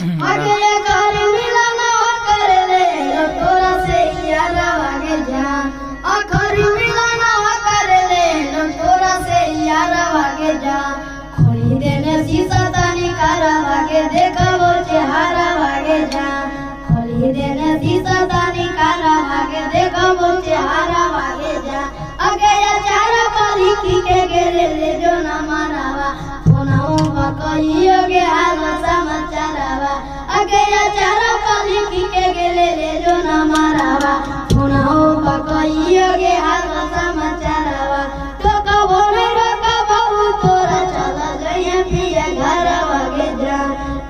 आगे कर मिलना कर ले तोरा से यारा आगे जा आखर मिलना कर ले तोरा से यारा आगे जा खोली देने शीशा तानी कारा आगे देखा वो चेहरा आगे जा खोली देने शीशा तानी कारा आगे देखा वो चेहरा आगे जा आगे या चारा पारी की के गेले ले जो ना मानावा फोनाओ बकइयो के हाल समाचारवा आगे या चारा पारी की के गेले ले जो ना मारावा फोनाओ बकइयो के हाल समाचारवा तो कबो नहीं रखा बहु तोरा चला जइया पिया घर आगे जा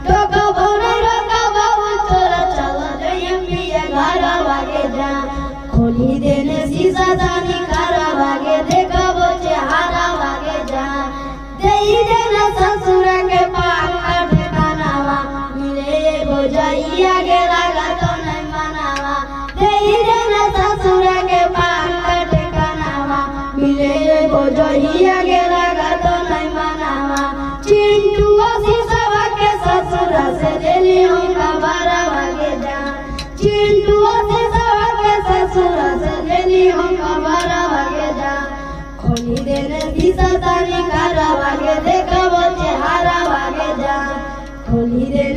तो कबो नहीं रखा बहु तोरा चला जइया पिया घर आगे जा खोली देने शीशा दानी कारा आगे देखा वो चेहरा आगे जा देई देना ससुर के पाका ठिकानावा मिले गो जाइया के लागा तो नहीं मनावा देई देना ससुर के पाका ठिकानावा मिले गो जाइया के लागा तो नहीं मनावा चिंटू शीशा के ससुर से दिली हम खबर आगे जा चिंटू शीशा के ससुर से दिली हम खबर आगे जा खोली देने शीशा तानी कारा आगे देखा वो चेहरा आगे जा खोली देने